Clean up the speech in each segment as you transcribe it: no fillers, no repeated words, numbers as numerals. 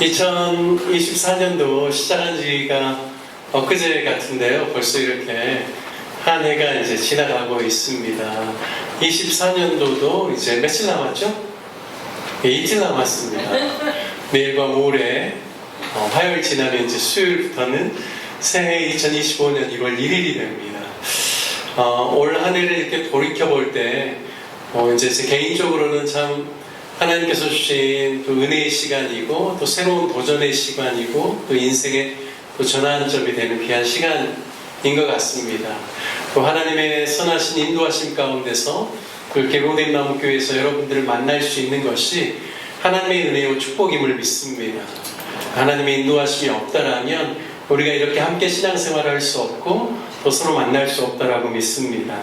2024년도 시작한 지가 엊그제 같은데요. 벌써 이렇게 한 해가 이제 지나가고 있습니다. 24년도도 이제 며칠 남았죠? 이틀 남았습니다. 내일과 모레 화요일 지나면 이제 수요일부터는 새해 2025년 1월 1일이 됩니다. 올 한 해를 이렇게 돌이켜볼 때 이제 제 개인적으로는 참 하나님께서 주신 또 은혜의 시간이고 또 새로운 도전의 시간이고 또 인생의 또 전환점이 되는 귀한 시간인 것 같습니다. 또 하나님의 선하신 인도하심 가운데서 그 개봉된 나무교회에서 여러분들을 만날 수 있는 것이 하나님의 은혜요 축복임을 믿습니다. 하나님의 인도하심이 없다라면 우리가 이렇게 함께 신앙생활을 할 수 없고 또 서로 만날 수 없다라고 믿습니다.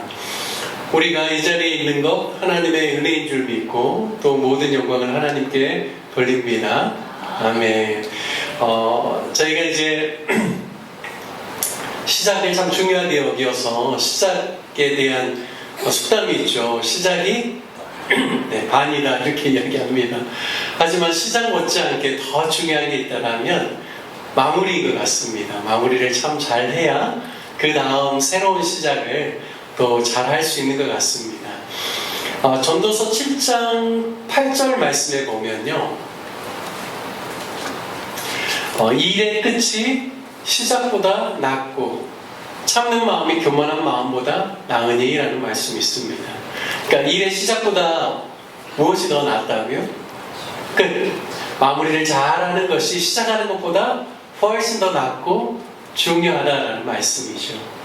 우리가 이 자리에 있는 것 하나님의 은혜인 줄 믿고 또 모든 영광을 하나님께 돌립니다. 아멘. 저희가 이제 시작을 참 중요하게 여겨서 시작에 대한 속담이 있죠. 시작이 반이다 이렇게 이야기합니다. 하지만 시작 못지않게 더 중요한 게 있다면 마무리인 것 같습니다. 마무리를 참 잘해야 그 다음 새로운 시작을 또 잘 할 수 있는 것 같습니다. 전도서 7장 8절 말씀에 보면요, 일의 끝이 시작보다 낫고 참는 마음이 교만한 마음보다 나으니 라는 말씀이 있습니다. 그러니까 일의 시작보다 무엇이 더 낫다고요? 끝. 마무리를 잘하는 것이 시작하는 것보다 훨씬 더 낫고 중요하다라는 말씀이죠.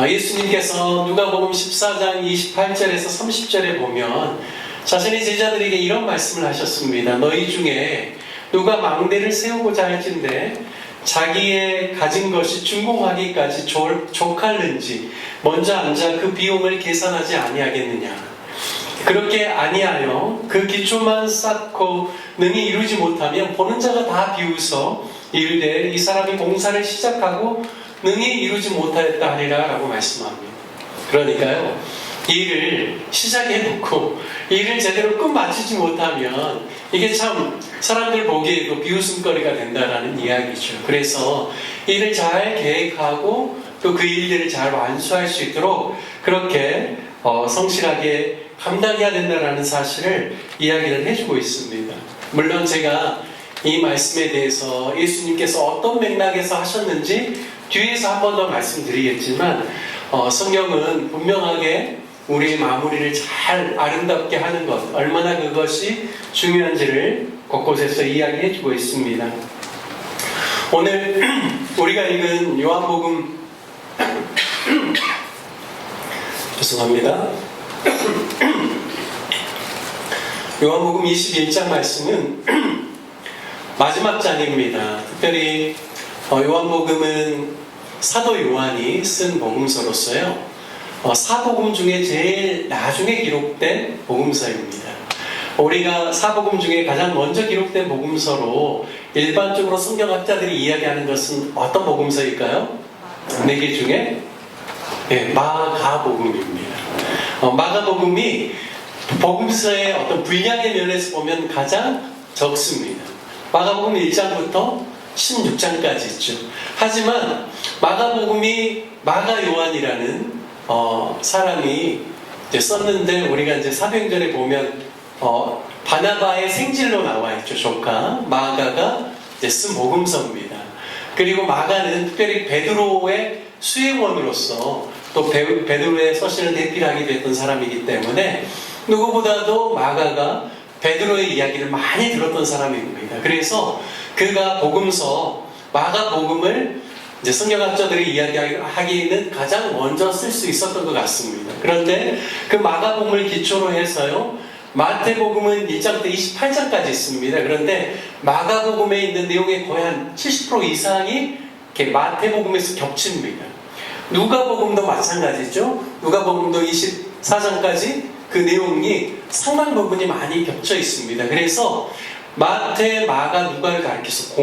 예수님께서 누가복음 14장 28절에서 30절에 보면 자신의 제자들에게 이런 말씀을 하셨습니다. 너희 중에 누가 망대를 세우고자 할진대 자기의 가진 것이 준공하기까지 족할는지 먼저 앉아 그 비용을 계산하지 아니하겠느냐. 그렇게 아니하여 그 기초만 쌓고 능히 이루지 못하면 보는 자가 다 비웃어 이르되 이 사람이 공사를 시작하고 능히 이루지 못하였다 하리라 라고 말씀합니다. 그러니까요, 일을 시작해놓고 일을 제대로 끝마치지 못하면 이게 참 사람들 보기에도 비웃음거리가 된다라는 이야기죠. 그래서 일을 잘 계획하고 또 그 일들을 잘 완수할 수 있도록 그렇게 성실하게 감당해야 된다라는 사실을 이야기를 해주고 있습니다. 물론 제가 이 말씀에 대해서 예수님께서 어떤 맥락에서 하셨는지 뒤에서 한 번 더 말씀드리겠지만 성경은 분명하게 우리의 마무리를 잘 아름답게 하는 것, 얼마나 그것이 중요한지를 곳곳에서 이야기해주고 있습니다. 오늘 우리가 읽은 요한복음 죄송합니다. 요한복음 21장 말씀은 마지막 장입니다. 특별히 요한복음은 사도 요한이 쓴 복음서로서요, 사복음 중에 제일 나중에 기록된 복음서입니다. 우리가 사복음 중에 가장 먼저 기록된 복음서로 일반적으로 성경학자들이 이야기하는 것은 어떤 복음서일까요? 4개 중에 마가복음입니다. 마가복음이 복음서의 어떤 분량의 면에서 보면 가장 적습니다. 마가복음 1장부터 16장까지 있죠. 하지만 마가복음이 마가 요한이라는 사람이 이제 썼는데 우리가 이제 사도행전에 보면 바나바의 생질로 나와 있죠. 조카 마가가 이제 쓴 복음서입니다. 그리고 마가는 특별히 베드로의 수행원으로서 또 베드로의 서신을 대필하기도 했던 사람이기 때문에 누구보다도 마가가 베드로의 이야기를 많이 들었던 사람입니다. 그래서 그가 복음서 마가복음을 이제 성경학자들이 이야기하기에는 가장 먼저 쓸 수 있었던 것 같습니다. 그런데 그 마가복음을 기초로 해서요, 마태복음은 1장 때 28장까지 있습니다. 그런데 마가복음에 있는 내용의 거의 한 70% 이상이 이렇게 마태복음에서 겹칩니다. 누가복음도 마찬가지죠. 누가복음도 24장까지 그 내용이 상당 부분이 많이 겹쳐 있습니다. 그래서 마태, 마가, 누가를 가리켜서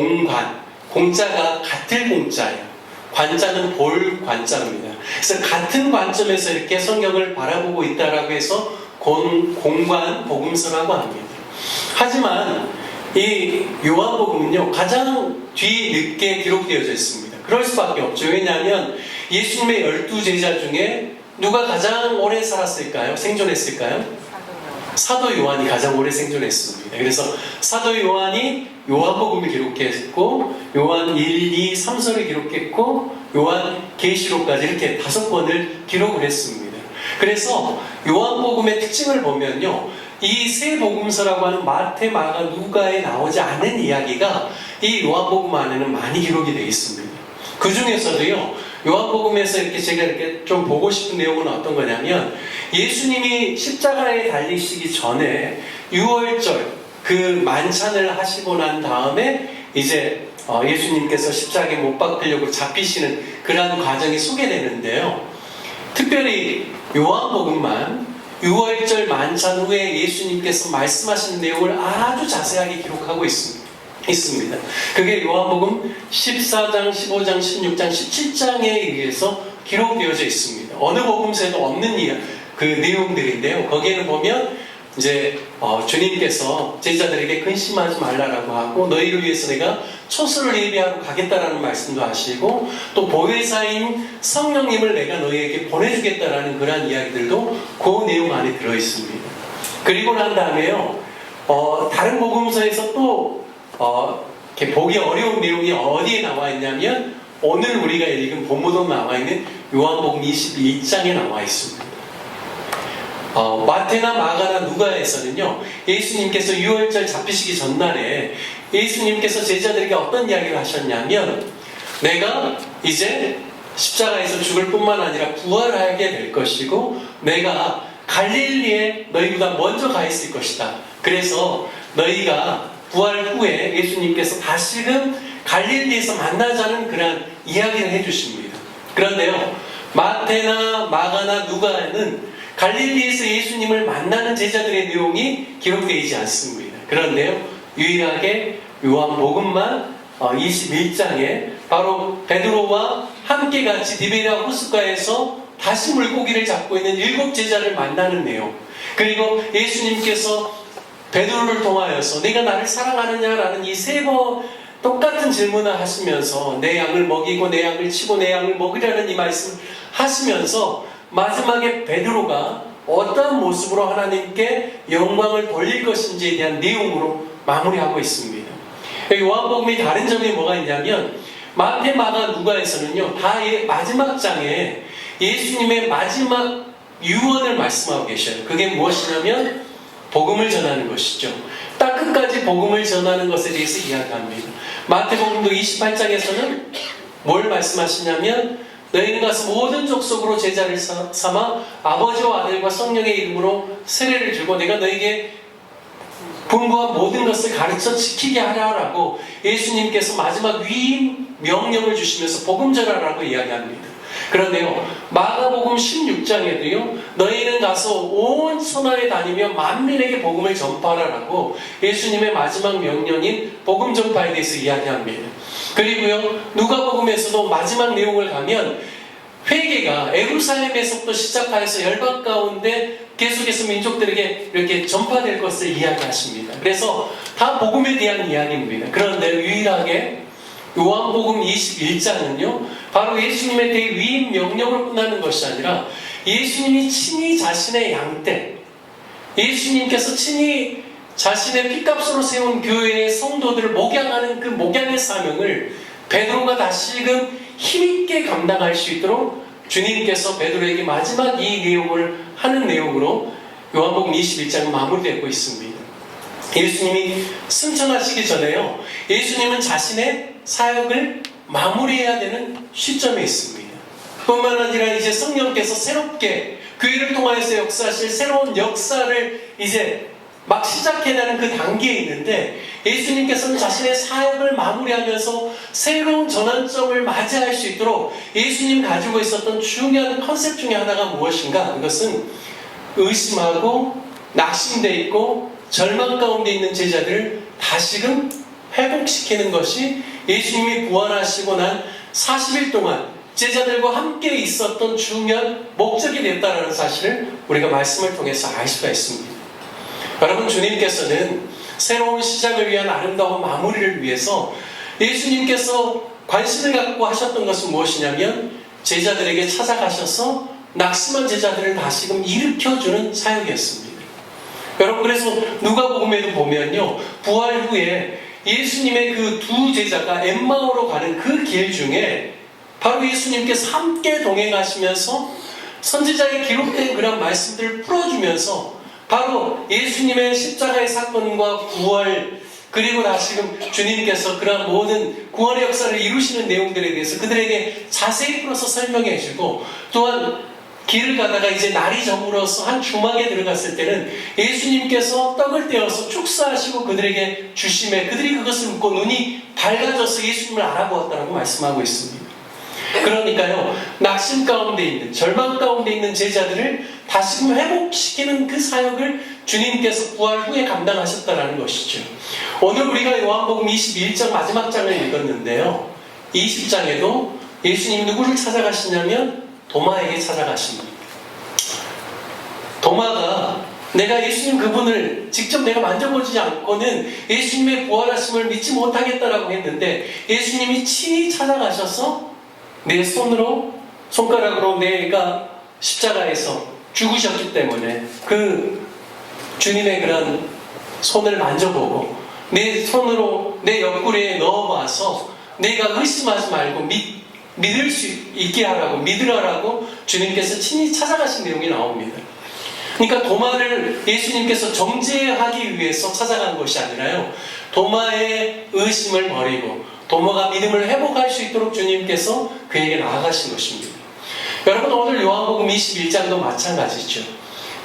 공자가 같을 공자예요. 관자는 볼 관자입니다. 그래서 같은 관점에서 이렇게 성경을 바라보고 있다라고 해서 공관 복음서라고 합니다. 하지만 이 요한복음은요 가장 뒤늦게 기록되어져 있습니다. 그럴 수밖에 없죠. 왜냐하면 예수님의 12제자 중에 누가 가장 오래 살았을까요? 생존했을까요? 사도 요한이 가장 오래 생존했습니다. 그래서 사도 요한이 요한복음을 기록했고 요한 1, 2, 3서를 기록했고 요한 계시록까지 이렇게 5권을 기록을 했습니다. 그래서 요한복음의 특징을 보면요, 이 세 복음서라고 하는 마태, 마가, 누가에 나오지 않은 이야기가 이 요한복음 안에는 많이 기록이 되어 있습니다. 그 중에서도요, 요한복음에서 이렇게 제가 이렇게 좀 보고 싶은 내용은 어떤 거냐면, 예수님이 십자가에 달리시기 전에 유월절 그 만찬을 하시고 난 다음에 이제 예수님께서 십자가에 못 박히려고 잡히시는 그러한 과정이 소개되는데요. 특별히 요한복음만 6월절 만찬 후에 예수님께서 말씀하신 내용을 아주 자세하게 기록하고 있습니다. 그게 요한복음 14장, 15장, 16장, 17장에 의해서 기록되어져 있습니다. 어느 복음서에도 없는 그 내용들인데요. 거기에는 보면 이제 주님께서 제자들에게 근심하지 말라라고 하고, 너희를 위해서 내가 초소를 예비하러 가겠다라는 말씀도 하시고, 또 보혜사인 성령님을 내가 너희에게 보내주겠다라는 그러한 이야기들도 그 내용 안에 들어있습니다. 그리고 난 다음에요, 다른 복음서에서 또 이렇게 보기 어려운 내용이 어디에 나와 있냐면, 오늘 우리가 읽은 본문으로 나와 있는 요한복음 22장에 나와 있습니다. 마태나 마가나 누가에서는요, 예수님께서 유월절 잡히시기 전날에 예수님께서 제자들에게 어떤 이야기를 하셨냐면, 내가 이제 십자가에서 죽을 뿐만 아니라 부활하게 될 것이고, 내가 갈릴리에 너희보다 먼저 가 있을 것이다. 그래서 너희가 부활 후에 예수님께서 다시금 갈릴리에서 만나자는 그런 이야기를 해주십니다. 그런데요, 마태나 마가나 누가는 갈릴리에서 예수님을 만나는 제자들의 내용이 기록되지 않습니다. 그런데요, 유일하게 요한복음만 21장에 바로 베드로와 함께 같이 디베랴 호숫가에서 다시 물고기를 잡고 있는 7 제자를 만나는 내용, 그리고 예수님께서 베드로를 통하여서 내가 나를 사랑하느냐라는 이 3번 똑같은 질문을 하시면서 내 양을 먹이고 내 양을 치고 내 양을 먹으려는 이 말씀 하시면서 마지막에 베드로가 어떤 모습으로 하나님께 영광을 돌릴 것인지에 대한 내용으로 마무리하고 있습니다. 요한복음의 다른 점이 뭐가 있냐면, 마태, 마가, 누가에서는요, 다 마지막 장에 예수님의 마지막 유언을 말씀하고 계셔요. 그게 무엇이냐면 복음을 전하는 것이죠. 딱 끝까지 복음을 전하는 것에 대해서 이야기합니다. 마태복음도 28장에서는 뭘 말씀하시냐면, 너희는 가서 모든 족속으로 제자를 삼아 아버지와 아들과 성령의 이름으로 세례를 주고 내가 너희에게 분부한 모든 것을 가르쳐 지키게 하라라고 예수님께서 마지막 위임 명령을 주시면서 복음 전하라고 이야기합니다. 그런데요, 마가복음 16장에도요, 너희는 가서 온 천하에 다니며 만민에게 복음을 전파하라라고 예수님의 마지막 명령인 복음 전파에 대해서 이야기합니다. 그리고요, 누가복음에서도 마지막 내용을 가면 회개가 예루살렘에서부터 시작하여서 열방 가운데 계속해서 민족들에게 이렇게 전파될 것을 이야기하십니다. 그래서 다 복음에 대한 이야기입니다. 그런데 유일하게 요한복음 21장은요, 바로 예수님의 대위임 명령을 끝나는 것이 아니라 예수님이 친히 자신의 양떼, 예수님께서 친히 자신의 피값으로 세운 교회의 성도들을 목양하는 그 목양의 사명을 베드로가 다시금 힘있게 감당할 수 있도록 주님께서 베드로에게 마지막 이 내용을 하는 내용으로 요한복음 21장은 마무리되고 있습니다. 예수님이 승천하시기 전에요, 예수님은 자신의 사역을 마무리해야 되는 시점에 있습니다. 뿐만 아니라 이제 성령께서 새롭게 교회를 통하여서 역사하실 새로운 역사를 이제 막 시작해야 하는 그 단계에 있는데, 예수님께서는 자신의 사역을 마무리하면서 새로운 전환점을 맞이할 수 있도록 예수님 가지고 있었던 중요한 컨셉 중에 하나가 무엇인가? 그것은 의심하고 낙심되어 있고 절망 가운데 있는 제자들을 다시금 회복시키는 것이 예수님이 부활하시고 난 40일 동안 제자들과 함께 있었던 중요한 목적이 됐다는 사실을 우리가 말씀을 통해서 알 수가 있습니다. 여러분, 주님께서는 새로운 시작을 위한 아름다운 마무리를 위해서 예수님께서 관심을 갖고 하셨던 것은 무엇이냐면 제자들에게 찾아가셔서 낙심한 제자들을 다시금 일으켜주는 사역이었습니다. 여러분, 그래서 누가복음에도 보면요, 부활 후에 예수님의 그 두 제자가 엠마오로 가는 그 길 중에 바로 예수님께서 함께 동행하시면서 선지자에 기록된 그런 말씀들을 풀어주면서 바로 예수님의 십자가의 사건과 부활, 그리고 다시금 주님께서 그러한 모든 구원의 역사를 이루시는 내용들에 대해서 그들에게 자세히 풀어서 설명해 주고, 또한 길을 가다가 이제 날이 저물어서 한 주막에 들어갔을 때는 예수님께서 떡을 떼어서 축사하시고 그들에게 주심에 그들이 그것을 묻고 눈이 밝아져서 예수님을 알아보았다고 말씀하고 있습니다. 그러니까요, 낙심 가운데 있는, 절망 가운데 있는 제자들을 다시금 회복시키는 그 사역을 주님께서 부활 후에 감당하셨다는 것이죠. 오늘 우리가 요한복음 21장 마지막 장을 읽었는데요, 20장에도 예수님이 누구를 찾아가시냐면 도마에게 찾아가십니다. 도마가 내가 예수님 그분을 직접 내가 만져보지 않고는 예수님의 부활하심을 믿지 못하겠다라고 했는데, 예수님이 친히 찾아가셔서 내 손가락으로 내가 십자가에서 죽으셨기 때문에 그 주님의 그런 손을 만져보고 내 손으로 내 옆구리에 넣어봐서 내가 의심하지 말고 믿을 수 있게 하라고, 믿으라라고 주님께서 친히 찾아가신 내용이 나옵니다. 그러니까 도마를 예수님께서 정죄하기 위해서 찾아간 것이 아니라요, 도마의 의심을 버리고 도마가 믿음을 회복할 수 있도록 주님께서 그에게 나아가신 것입니다. 여러분, 오늘 요한복음 21장도 마찬가지죠.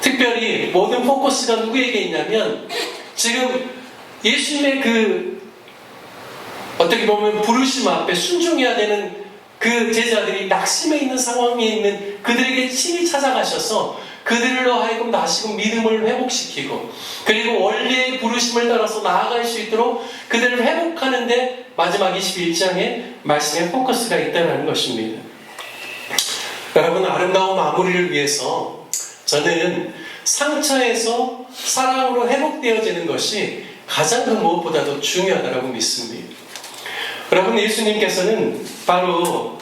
특별히 모든 포커스가 누구에게 있냐면 지금 예수님의 그 어떻게 보면 부르심 앞에 순종해야 되는 그 제자들이 낙심해 있는 상황에 있는 그들에게 친히 찾아가셔서 그들로 하여금 다시금 믿음을 회복시키고, 그리고 원래의 부르심을 따라서 나아갈 수 있도록 그들을 회복하는데 마지막 21장에 말씀의 포커스가 있다는 것입니다. 여러분, 아름다운 마무리를 위해서 저는 상처에서 사랑으로 회복되어지는 것이 가장 그 무엇보다도 중요하다고 믿습니다. 여러분, 예수님께서는 바로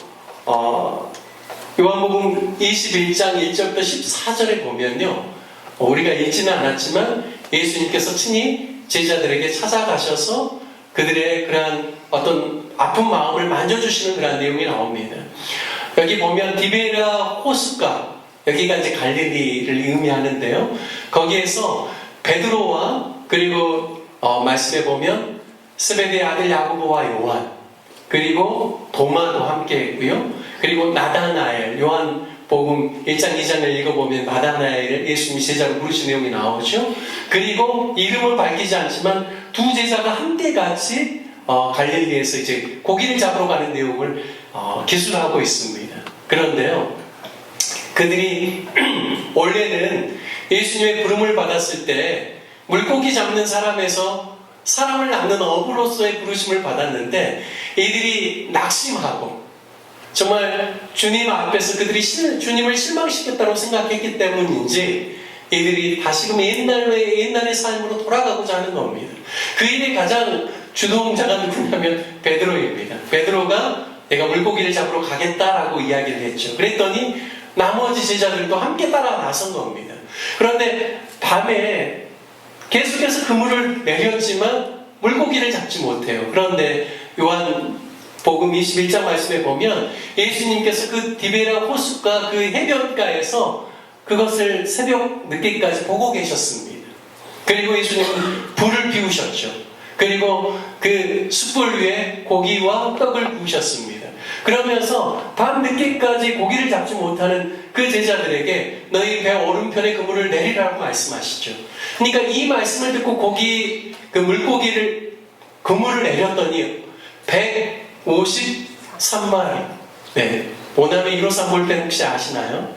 요한복음 21장 1절부터 14절에 보면요, 우리가 읽지는 않았지만 예수님께서 친히 제자들에게 찾아가셔서 그들의 그러한 어떤 아픈 마음을 만져주시는 그런 내용이 나옵니다. 여기 보면 디베라 호숫가, 여기가 이제 갈릴리를 의미하는데요, 거기에서 베드로와 그리고 말씀에 보면 스베데의 아들 야고보와 요한, 그리고 도마도 함께 했고요, 그리고 나다나엘, 요한복음 1장 2장을 읽어보면 나다나엘을 예수님이 제자로 부르신 내용이 나오죠. 그리고 이름은 밝히지 않지만 두 제자가 함께 같이 갈릴리에서 이제 고기를 잡으러 가는 내용을 기술하고 있습니다. 그런데요, 그들이 원래는 예수님의 부름을 받았을 때 물고기 잡는 사람에서 사람을 낳는 어부로서의 부르심을 받았는데, 이들이 낙심하고 정말 주님 앞에서 그들이 주님을 실망시켰다고 생각했기 때문인지 이들이 다시금 옛날의 삶으로 돌아가고자 하는 겁니다. 그 일의 가장 주동자가 누구냐면 베드로입니다. 베드로가 내가 물고기를 잡으러 가겠다라고 이야기를 했죠. 그랬더니 나머지 제자들도 함께 따라 나선 겁니다. 그런데 밤에 계속해서 그물을 내렸지만 물고기를 잡지 못해요. 그런데 요한복음 21장 말씀에 보면 예수님께서 그 디베라 호숫가 그 해변가에서 그것을 새벽 늦게까지 보고 계셨습니다. 그리고 예수님은 불을 피우셨죠. 그리고 그 숯불 위에 고기와 떡을 구우셨습니다. 그러면서 밤 늦게까지 고기를 잡지 못하는 그 제자들에게 너희 배 오른편에 그물을 내리라고 말씀하시죠. 그러니까 이 말씀을 듣고 그물을 내렸더니 153마리. 네. 오남의 153 볼 때 혹시 아시나요?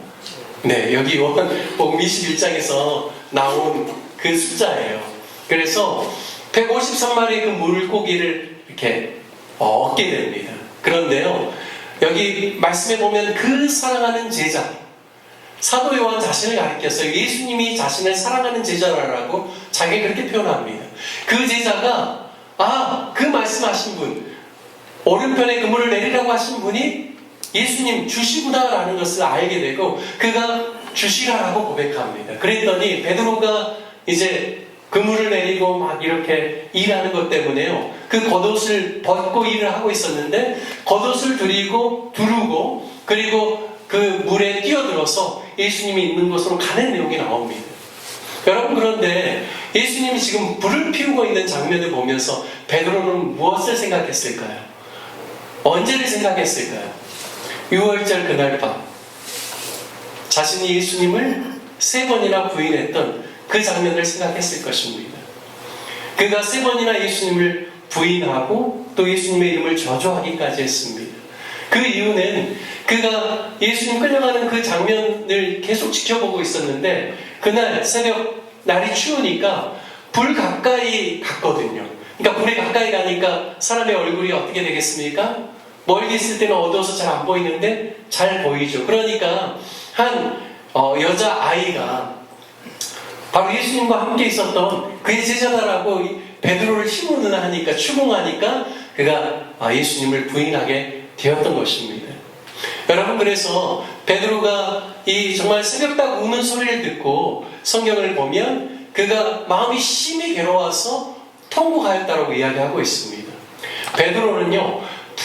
네. 여기 요한복음 21장에서 나온 그 숫자예요. 그래서 153마리의 그 물고기를 이렇게 얻게 됩니다. 그런데요, 여기 말씀에 보면 그 사랑하는 제자, 사도 요한 자신을 가리켜서 예수님이 자신을 사랑하는 제자라고 자기가 그렇게 표현합니다. 그 제자가 그 말씀하신 분, 오른편에 그물을 내리라고 하신 분이 예수님 주시구나라는 것을 알게 되고 그가 주시라라고 고백합니다. 그랬더니 베드로가 이제 그물을 내리고 막 이렇게 일하는 것 때문에요, 그 겉옷을 벗고 일을 하고 있었는데 겉옷을 두르고 그리고 그 물에 뛰어들어서 예수님이 있는 곳으로 가는 내용이 나옵니다. 여러분, 그런데 예수님이 지금 불을 피우고 있는 장면을 보면서 베드로는 무엇을 생각했을까요? 언제를 생각했을까요? 6월절 그날 밤 자신이 예수님을 3번이나 부인했던 그 장면을 생각했을 것입니다. 그가 3번이나 예수님을 부인하고 또 예수님의 이름을 저주하기까지 했습니다. 그 이유는 그가 예수님 끌려가는 그 장면을 계속 지켜보고 있었는데 그날 새벽 날이 추우니까 불 가까이 갔거든요. 그러니까 불에 가까이 가니까 사람의 얼굴이 어떻게 되겠습니까? 멀리 있을 때는 어두워서 잘 안 보이는데 잘 보이죠. 그러니까 한 여자아이가 바로 예수님과 함께 있었던 그의 제자다라고 베드로를 힘으로 하니까, 추궁하니까 그가 예수님을 부인하게 되었던 것입니다. 여러분, 그래서 베드로가 이 정말 새벽딱 우는 소리를 듣고 성경을 보면 그가 마음이 심히 괴로워서 통곡하였다라고 이야기하고 있습니다. 베드로는요,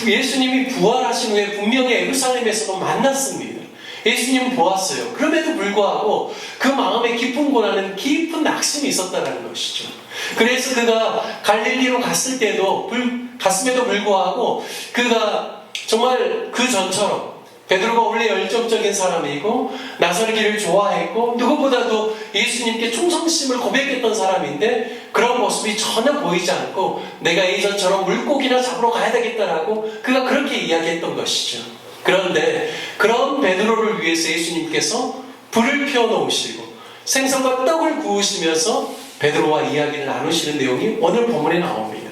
예수님이 부활하신 후에 분명히 예루살렘에서도 만났습니다. 예수님은 보았어요. 그럼에도 불구하고 그 마음에 깊은 고난은 깊은 낙심이 있었다는 것이죠. 그래서 그가 갈릴리로 갔음에도 불구하고 그가 정말 그 전처럼 베드로가 원래 열정적인 사람이고 나서기를 좋아했고 누구보다도 예수님께 충성심을 고백했던 사람인데 그런 모습이 전혀 보이지 않고 내가 예전처럼 물고기나 잡으러 가야 되겠다라고 그가 그렇게 이야기했던 것이죠. 그런데 그런 베드로를 위해서 예수님께서 불을 피워놓으시고 생선과 떡을 구우시면서 베드로와 이야기를 나누시는 내용이 오늘 본문에 나옵니다.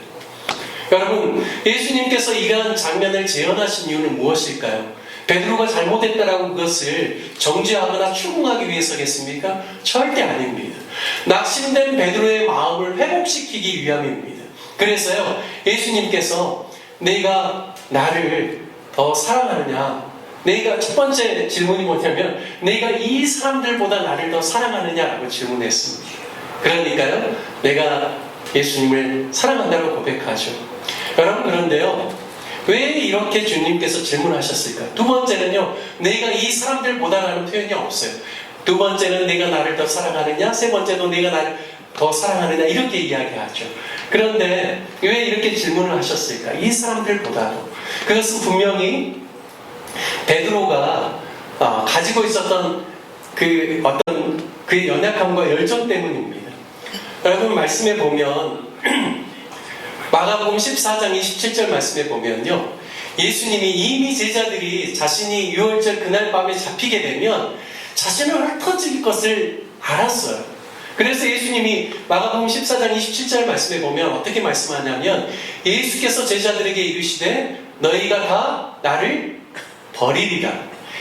여러분, 예수님께서 이러한 장면을 재현하신 이유는 무엇일까요? 베드로가 잘못했다라고 그것을 정죄하거나 추궁하기 위해서겠습니까? 절대 아닙니다. 낙심된 베드로의 마음을 회복시키기 위함입니다. 그래서요, 예수님께서 내가 나를 더 사랑하느냐, 내가 첫 번째 질문이 뭐냐면 내가 이 사람들보다 나를 더 사랑하느냐라고 질문했습니다. 그러니까요, 내가 예수님을 사랑한다고 고백하죠. 여러분, 그런데요, 왜 이렇게 주님께서 질문하셨을까? 두 번째는요, 내가 이 사람들보다라는 표현이 없어요. 두 번째는 내가 나를 더 사랑하느냐, 세 번째도 내가 나를 더 사랑하느냐, 이렇게 이야기하죠. 그런데 왜 이렇게 질문을 하셨을까? 이 사람들보다도. 그것은 분명히 베드로가 가지고 있었던 그 어떤 그의 연약함과 열정 때문입니다. 여러분, 말씀에 보면 마가복음 14장 27절 말씀에 보면요, 예수님이 이미 제자들이 자신이 유월절 그날 밤에 잡히게 되면 자신을 흩어질 것을 알았어요. 그래서 예수님이 마가복음 14장 27절 말씀에 보면 어떻게 말씀하냐면 예수께서 제자들에게 이르시되 너희가 다 나를 버리리라.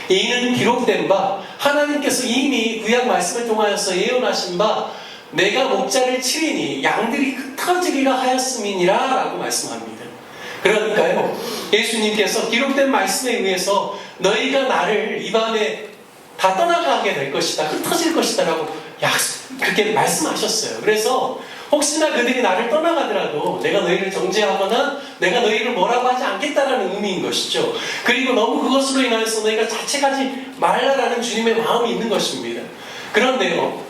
이는 기록된 바 하나님께서 이미 구약 말씀을 통하여서 예언하신 바 내가 목자를 치리니 양들이 흩어지리라 하였음이니라 라고 말씀합니다. 그러니까요, 예수님께서 기록된 말씀에 의해서 너희가 나를 이 밤에 다 떠나가게 될 것이다, 흩어질 것이다 라고 그렇게 말씀하셨어요. 그래서 혹시나 그들이 나를 떠나가더라도 내가 너희를 정죄하거나 내가 너희를 뭐라고 하지 않겠다라는 의미인 것이죠. 그리고 너무 그것으로 인하여서 너희가 자책하지 말라라는 주님의 마음이 있는 것입니다. 그런데요,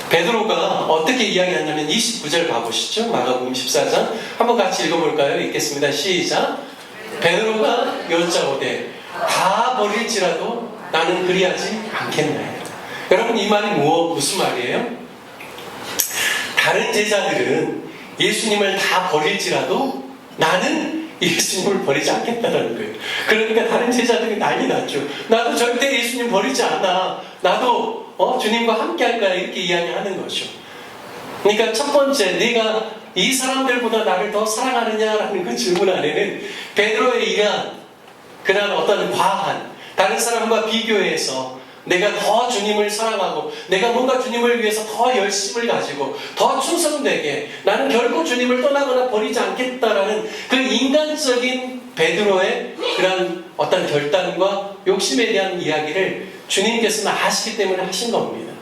베드로가 어떻게 이야기하냐면 29절 봐보시죠. 마가복음 14장 한번 같이 읽어볼까요? 읽겠습니다. 시작. 베드로가 여짜오되 다 버릴지라도 나는 그리하지 않겠나이다. 여러분, 이 말이 무슨 말이에요? 다른 제자들은 예수님을 다 버릴지라도 나는 예수님을 버리지 않겠다는 거예요. 그러니까 다른 제자들이 난리 났죠. 나도 절대 예수님 버리지 않아. 나도 주님과 함께 할 거야. 이렇게 이야기하는 거죠. 그러니까 첫 번째, 내가 이 사람들보다 나를 더 사랑하느냐라는 그 질문 안에는 베드로의 이러한 그런 어떤 과한, 다른 사람과 비교해서 내가 더 주님을 사랑하고 내가 뭔가 주님을 위해서 더 열심을 가지고 더 충성되게 나는 결코 주님을 떠나거나 버리지 않겠다라는 그 인간적인 베드로의 그런 어떤 결단과 욕심에 대한 이야기를 주님께서는 아시기 때문에 하신 겁니다.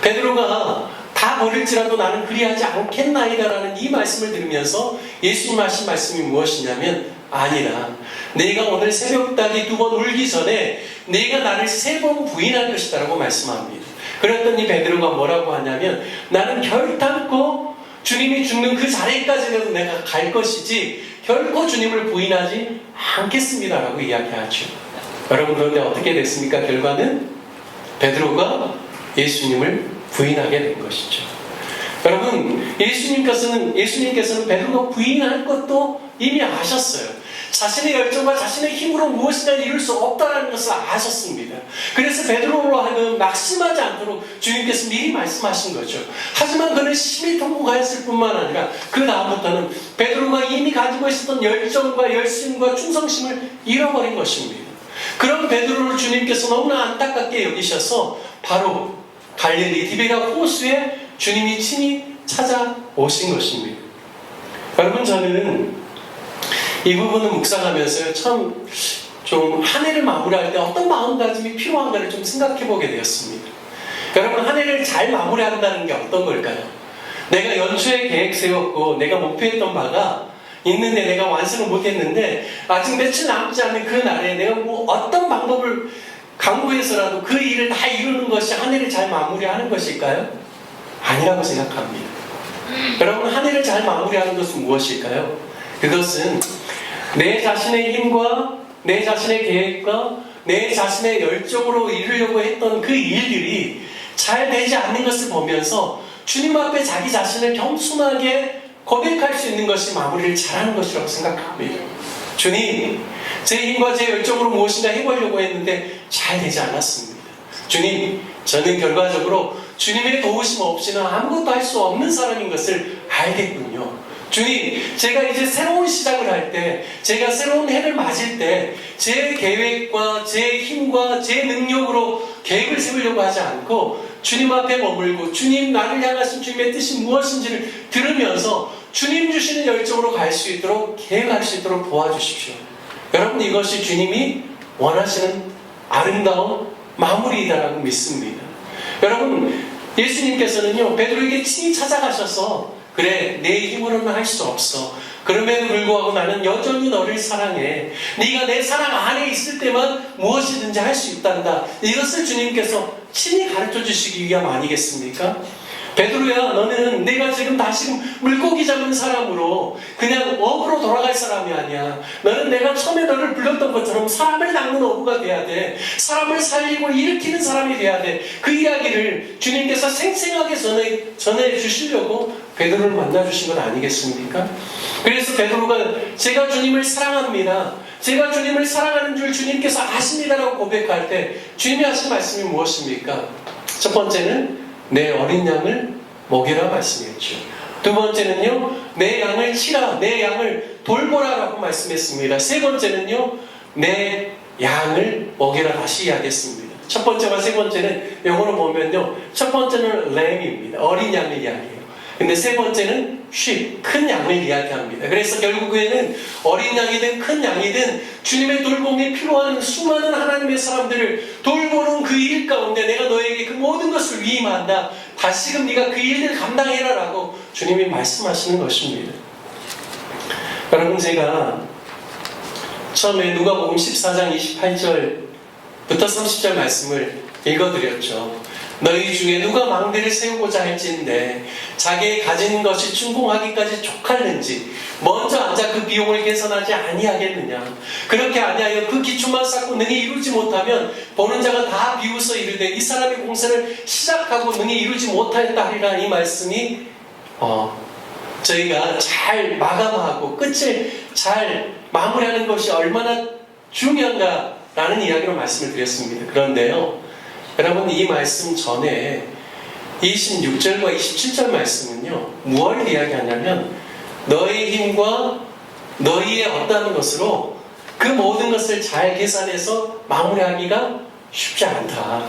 베드로가 다 버릴지라도 나는 그리하지 않겠나이다라는 이 말씀을 들으면서 예수님 하신 말씀이 무엇이냐면 아니라 내가 오늘 새벽닭이 2번 울기 전에 내가 나를 3번 부인할 것이다 라고 말씀합니다. 그랬더니 베드로가 뭐라고 하냐면 나는 결단코 주님이 죽는 그 자리까지라도 내가 갈 것이지 결코 주님을 부인하지 않겠습니다 라고 이야기하죠. 여러분 그런데 어떻게 됐습니까? 결과는 베드로가 예수님을 부인하게 된 것이죠. 여러분 예수님께서는 베드로가 부인할 것도 이미 아셨어요. 자신의 열정과 자신의 힘으로 무엇이나 이룰 수 없다는 것을 아셨습니다. 그래서 베드로로 하여금 낙심하지 않도록 주님께서 미리 말씀하신 거죠. 하지만 그는 심히 통곡하였을 뿐만 아니라 그 다음부터는 베드로가 이미 가지고 있었던 열정과 열심과 충성심을 잃어버린 것입니다. 그런 베드로를 주님께서 너무나 안타깝게 여기셔서 바로 갈릴리 디베랴 호수에 주님이 친히 찾아오신 것입니다. 여러분 저는 이 부분을 묵상하면서요 참 좀 한 해를 마무리할 때 어떤 마음가짐이 필요한가를 좀 생각해 보게 되었습니다. 여러분 한 해를 잘 마무리한다는 게 어떤 걸까요? 내가 연초에 계획 세웠고 내가 목표했던 바가 있는데 내가 완성을 못했는데 아직 며칠 남지 않은 그 날에 내가 뭐 어떤 방법을 강구해서라도 그 일을 다 이루는 것이 한 해를 잘 마무리하는 것일까요? 아니라고 생각합니다. 여러분 한 해를 잘 마무리하는 것은 무엇일까요? 그것은 내 자신의 힘과 내 자신의 계획과 내 자신의 열정으로 이루려고 했던 그 일들이 잘 되지 않는 것을 보면서 주님 앞에 자기 자신을 겸손하게 고백할 수 있는 것이 마무리를 잘하는 것이라고 생각합니다. 주님, 제 힘과 제 열정으로 무엇인가 해보려고 했는데 잘 되지 않았습니다. 주님, 저는 결과적으로 주님의 도우심 없이는 아무것도 할 수 없는 사람인 것을 알겠군요. 주님, 제가 이제 새로운 시작을 할 때, 제가 새로운 해를 맞을 때, 제 계획과 제 힘과 제 능력으로 계획을 세우려고 하지 않고 주님 앞에 머물고 주님 나를 향하신 주님의 뜻이 무엇인지를 들으면서 주님 주시는 열정으로 갈 수 있도록 계획할 수 있도록 도와주십시오. 여러분 이것이 주님이 원하시는 아름다운 마무리이다라고 믿습니다. 여러분 예수님께서는요 베드로에게 친히 찾아가셔서 그래 내 힘으로는 할 수 없어. 그럼에도 불구하고 나는 여전히 너를 사랑해. 네가 내 사랑 안에 있을 때만 무엇이든지 할 수 있단다. 이것을 주님께서 친히 가르쳐 주시기 위함 아니겠습니까? 베드로야 너는 내가 지금 다시금 물고기 잡는 사람으로 그냥 어부로 돌아갈 사람이 아니야. 너는 내가 처음에 너를 불렀던 것처럼 사람을 낚는 어부가 돼야 돼. 사람을 살리고 일으키는 사람이 돼야 돼. 그 이야기를 주님께서 생생하게 전해 주시려고 베드로를 만나주신 건 아니겠습니까? 그래서 베드로가 제가 주님을 사랑합니다. 제가 주님을 사랑하는 줄 주님께서 아십니다라고 고백할 때 주님이 하신 말씀이 무엇입니까? 첫 번째는 내 어린 양을 먹이라 말씀했죠. 두 번째는요 내 양을 치라, 내 양을 돌보라 라고 말씀했습니다. 세 번째는요 내 양을 먹이라 다시 이야기했습니다. 첫 번째와 세 번째는 영어로 보면요 첫 번째는 lamb입니다. 어린 양을 이야기해요. 근데 세 번째는 sheep, 큰 양을 이야기합니다. 그래서 결국에는 어린 양이든 큰 양이든 주님의 돌봄이 필요한 수많은 하나님의 사람들을 돌보는 그 일 가운데 내가 너에게 그 모든 것을 위임한다. 다시금 네가 그 일을 감당해라 라고 주님이 말씀하시는 것입니다. 여러분 제가 처음에 누가복음 14장 28절부터 30절 말씀을 읽어드렸죠. 너희 중에 누가 망대를 세우고자 할진대 자기의 가진 것이 충분하기까지 족할는지 먼저 앉아 그 비용을 계산하지 아니하겠느냐. 그렇게 아니하여 그 기초만 쌓고 능히 이루지 못하면 보는 자가 다 비웃어 이르되 이 사람이 공사를 시작하고 능히 이루지 못하였다 하리라. 이 말씀이 저희가 잘 마감하고 끝을 잘 마무리하는 것이 얼마나 중요한가라는 이야기로 말씀을 드렸습니다. 그런데요 여러분 이 말씀 전에 26절과 27절 말씀은요 무엇을 이야기하냐면 너의 힘과 너희의 어떠한 것으로 그 모든 것을 잘 계산해서 마무리하기가 쉽지 않다.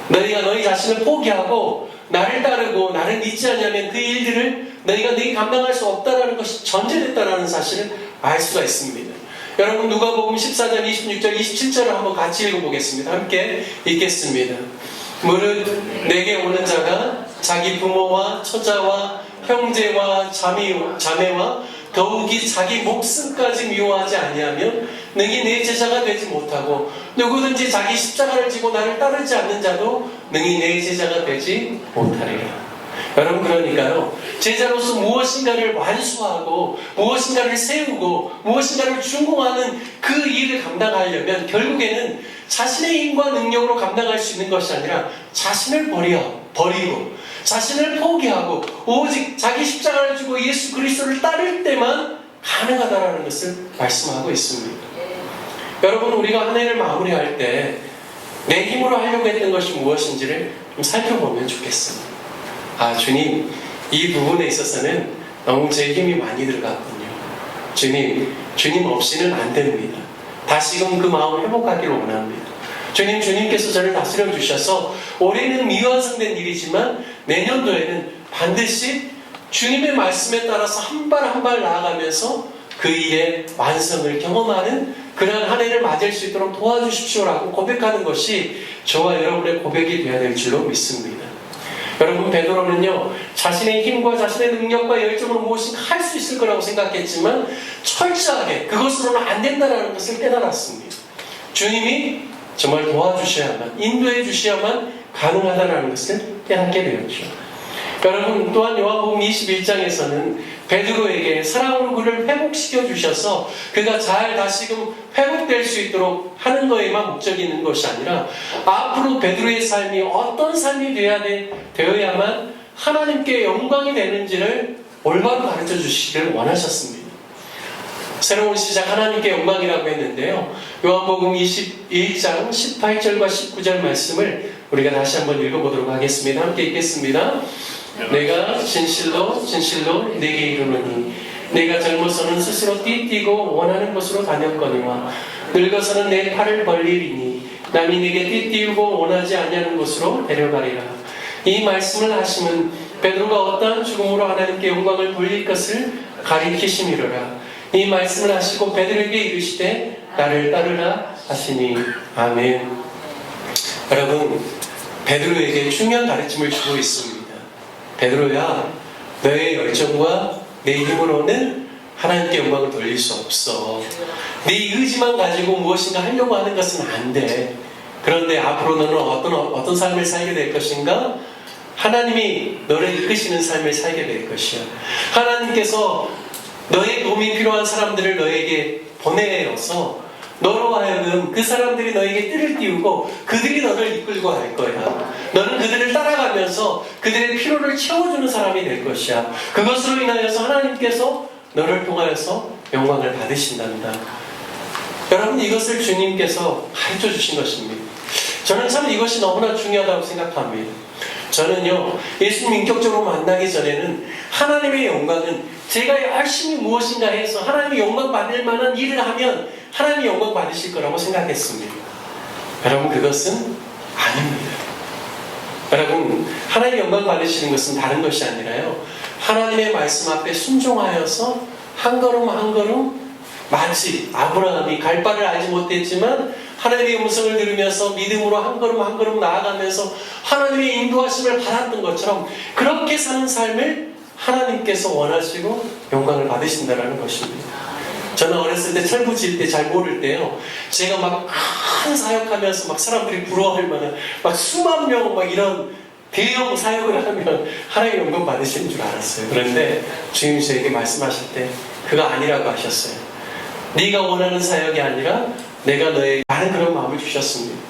너희가 너희 자신을 포기하고 나를 따르고 나를 믿지 않으면 그 일들을 너희가 감당할 수 없다라는 것이 전제됐다라는 사실을 알 수가 있습니다. 여러분 누가복음 14장 26절 27절을 한번 같이 읽어보겠습니다. 함께 읽겠습니다. 무릇 내게 오는 자가 자기 부모와 처자와 형제와 자매와 더욱이 자기 목숨까지 미워하지 아니하면 능히 내 제자가 되지 못하고 누구든지 자기 십자가를 지고 나를 따르지 않는 자도 능히 내 제자가 되지 못하리라. 여러분 그러니까요, 제자로서 무엇인가를 완수하고 무엇인가를 세우고 무엇인가를 준공하는 그 일을 감당하려면 결국에는 자신의 힘과 능력으로 감당할 수 있는 것이 아니라 자신을 버리고 자신을 포기하고 오직 자기 십자가를 지고 예수 그리스도를 따를 때만 가능하다라는 것을 말씀하고 있습니다. 여러분 우리가 한 해를 마무리할 때 내 힘으로 하려고 했던 것이 무엇인지를 좀 살펴보면 좋겠습니다. 아, 주님, 이 부분에 있어서는 너무 제 힘이 많이 들어갔군요. 주님 없이는 안 됩니다. 다시금 그 마음 회복하기를 원합니다. 주님께서 저를 다스려 주셔서 올해는 미완성된 일이지만 내년도에는 반드시 주님의 말씀에 따라서 한 발 한 발 나아가면서 그 일의 완성을 경험하는 그러한 한 해를 맞을 수 있도록 도와주십시오라고 고백하는 것이 저와 여러분의 고백이 되어야 될 줄로 믿습니다. 여러분 베드로는요, 자신의 힘과 자신의 능력과 열정으로 무엇인가 할 수 있을 거라고 생각했지만 철저하게 그것으로는 안 된다는 것을 깨달았습니다. 주님이 정말 도와주셔야만, 인도해 주셔야만 가능하다는 것을 깨닫게 되었죠. 여러분 또한 요한복음 21장에서는 베드로에게 사랑으로 그를 회복시켜 주셔서 그가 잘 다시금 회복될 수 있도록 하는 거에만 목적이 있는 것이 아니라 앞으로 베드로의 삶이 어떤 삶이 되어야만 하나님께 영광이 되는지를 올바로 가르쳐 주시기를 원하셨습니다. 새로운 시작 하나님께 영광이라고 했는데요, 요한복음 21장 18절과 19절 말씀을 우리가 다시 한번 읽어보도록 하겠습니다. 함께 읽겠습니다. 내가 진실로 내게 이르노니 내가 젊어서는 스스로 띠뛰고 원하는 곳으로 다녔거니와 늙어서는 내 팔을 벌리리니 남이 내게 띠띠우고 원하지 아니하는 곳으로 데려가리라. 이 말씀을 하시면 베드로가 어떠한 죽음으로 하나님께 영광을 돌릴 것을 가리키심이로라. 이 말씀을 하시고 베드로에게 이르시되 나를 따르라 하시니. 아멘. 여러분 베드로에게 중요한 가르침을 주고 있습니다. 베드로야, 너의 열정과 내 힘으로는 하나님께 영광을 돌릴 수 없어. 네 의지만 가지고 무엇인가 하려고 하는 것은 안 돼. 그런데 앞으로 너는 어떤 삶을 살게 될 것인가? 하나님이 너를 이끄시는 삶을 살게 될 것이야. 하나님께서 너의 도움이 필요한 사람들을 너에게 보내어서 너로 하여금 그 사람들이 너에게 띠를 띄우고 그들이 너를 이끌고 갈 거야. 너는 그들을 따라가면서 그들의 필요를 채워주는 사람이 될 것이야. 그것으로 인하여서 하나님께서 너를 통하여서 영광을 받으신단다. 여러분 이것을 주님께서 가르쳐 주신 것입니다. 저는 참 이것이 너무나 중요하다고 생각합니다. 저는요, 예수님 인격적으로 만나기 전에는 하나님의 영광은 제가 열심히 무엇인가 해서 하나님의 영광 받을 만한 일을 하면 하나님이 영광 받으실 거라고 생각했습니다. 여러분 그것은 아닙니다. 여러분 하나님의 영광 받으시는 것은 다른 것이 아니라요, 하나님의 말씀 앞에 순종하여서 한 걸음 한 걸음, 마치 아브라함이 갈 바를 알지 못했지만 하나님의 음성을 들으면서 믿음으로 한 걸음 한 걸음 나아가면서 하나님의 인도하심을 받았던 것처럼 그렇게 사는 삶을 하나님께서 원하시고 영광을 받으신다는 것입니다. 저는 어렸을 때 철부 지을 때 잘 모를 때요, 제가 막 큰 사역하면서 막 사람들이 부러워할 만한 막 수만 명 막 이런 대형 사역을 하면 하나님의 영광 받으시는 줄 알았어요. 그런데 주님 저에게 말씀하실 때 그거 아니라고 하셨어요. 네가 원하는 사역이 아니라 내가 너에게 하는 그런 마음을 주셨습니다.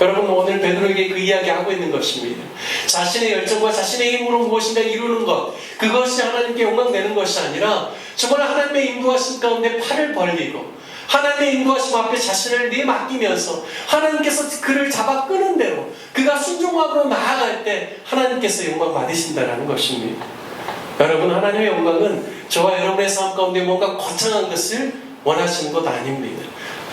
여러분 오늘 베드로에게 그 이야기하고 있는 것입니다. 자신의 열정과 자신의 힘으로 무엇인가 이루는 것, 그것이 하나님께 영광되는 것이 아니라 정말 하나님의 인도하심 가운데 팔을 벌리고 하나님의 인도하심 앞에 자신을 내맡기면서 하나님께서 그를 잡아 끄는 대로 그가 순종함으로 나아갈 때 하나님께서 영광 받으신다는 것입니다. 여러분 하나님의 영광은 저와 여러분의 삶 가운데 뭔가 거창한 것을 원하시는 것 아닙니다.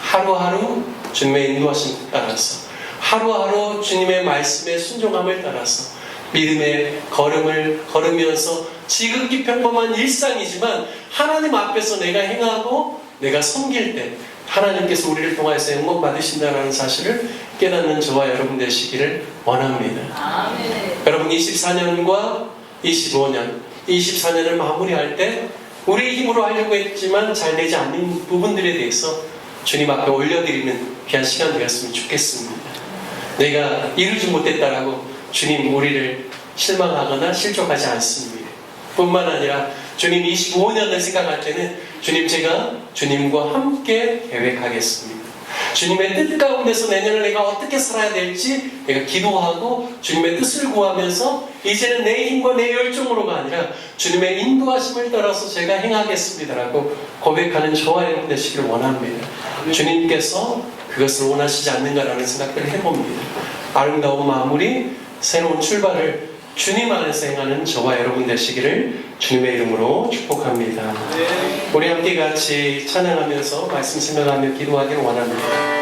하루하루 주님의 인도하심 따라서 하루하루 주님의 말씀에 순종함을 따라서 믿음의 걸음을 걸으면서 지극히 평범한 일상이지만 하나님 앞에서 내가 행하고 내가 섬길 때 하나님께서 우리를 통하여서 영광 받으신다는 사실을 깨닫는 저와 여러분 되시기를 원합니다. 아멘. 여러분 24년과 25년, 24년을 마무리할 때 우리 힘으로 하려고 했지만 잘 되지 않는 부분들에 대해서 주님 앞에 올려드리는 귀한 시간 되었으면 좋겠습니다. 내가 이루지 못했다라고 주님 우리를 실망하거나 실족하지 않습니다. 뿐만 아니라 주님 25년을 생각할 때는 주님 제가 주님과 함께 계획하겠습니다. 주님의 뜻 가운데서 내년을 내가 어떻게 살아야 될지 내가 기도하고 주님의 뜻을 구하면서 이제는 내 힘과 내 열정으로가 아니라 주님의 인도하심을 따라서 제가 행하겠습니다라고 고백하는 저와 여러분 되시기를 원합니다. 주님께서 그것을 원하시지 않는가라는 생각을 해봅니다. 아름다운 마무리, 새로운 출발을 주님 안에서 행하는 저와 여러분 되시기를 주님의 이름으로 축복합니다. 우리 함께 같이 찬양하면서 말씀 생각하며 기도하기를 원합니다.